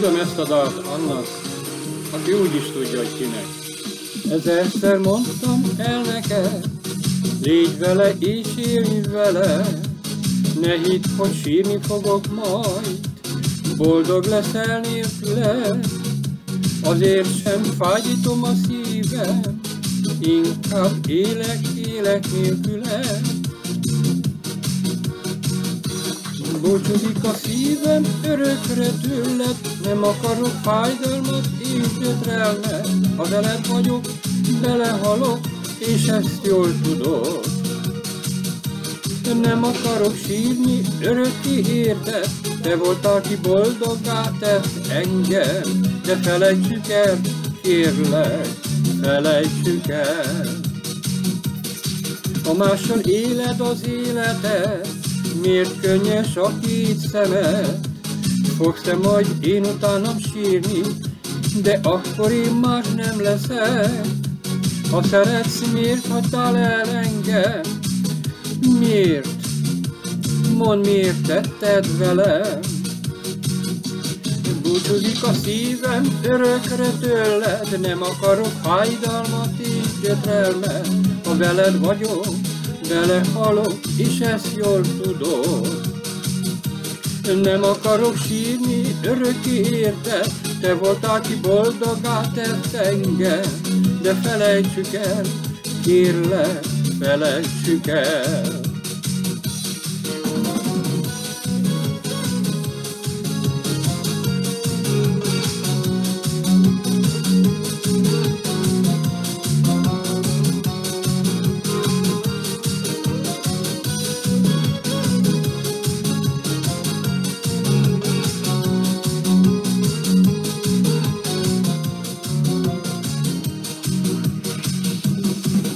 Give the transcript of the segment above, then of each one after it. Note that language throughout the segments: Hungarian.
Küldöm ezt a dalt annak, aki úgy is tudja, hogy kinek. Ezerszer mondtam el neked, légy vele és élj vele, ne hidd, hogy sírni fogok majd, boldog leszel nélküle. Azért sem fájdítom a szívem, inkább élek nélküle. Búcsúzik a szívem örökre tőled, nem akarok fájdalmat és gyötrelmet. Ha veled vagyok, belehalok, és ezt jól tudod. Nem akarok sírni örökké érted, te voltál, ki boldoggá tett engem. De felejtsük el, kérlek, felejtsük el. Ha mással éled az életed, miért könnyes a két szemed? Fogsz te majd én utánam sírni, de akkor én már nem leszek. Ha szeretsz, miért hagytál el engem? Miért? Mondd, miért tetted velem? Búcsúzik a szívem örökre tőled, nem akarok fájdalmat és gyötrelmet. Ha veled vagyok, belehalok, és ezt jól tudod. Nem akarok sírni örökké érted, te voltál, ki boldoggá tett engem. De felejtsük el, kérlek, felejtsük el.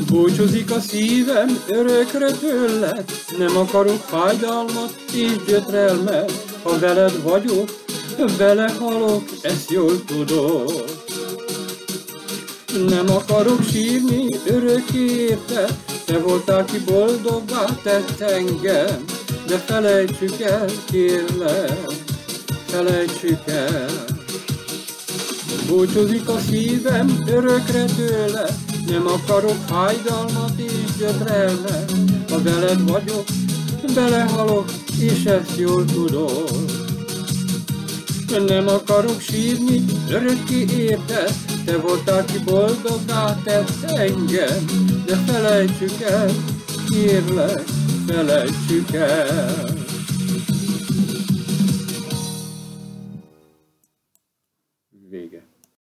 Búcsúzik a szívem örökre tőled, nem akarok fájdalmat és gyötrelmet. Ha veled vagyok, belehalok, ezt jól tudod. Nem akarok sírni örökké érted, te voltál, ki boldoggá tett engem. De felejtsük el, kérlek, felejtsük el. Búcsúzik a szívem örökre tőled, nem akarok fájdalmat és gyötrelmet. Ha veled vagyok, belehalok, és ezt jól tudod. Nem akarok sírni örökké érted, te voltál, ki boldoggá tett engem. De felejtsük el, kérlek, felejtsük el. Vége.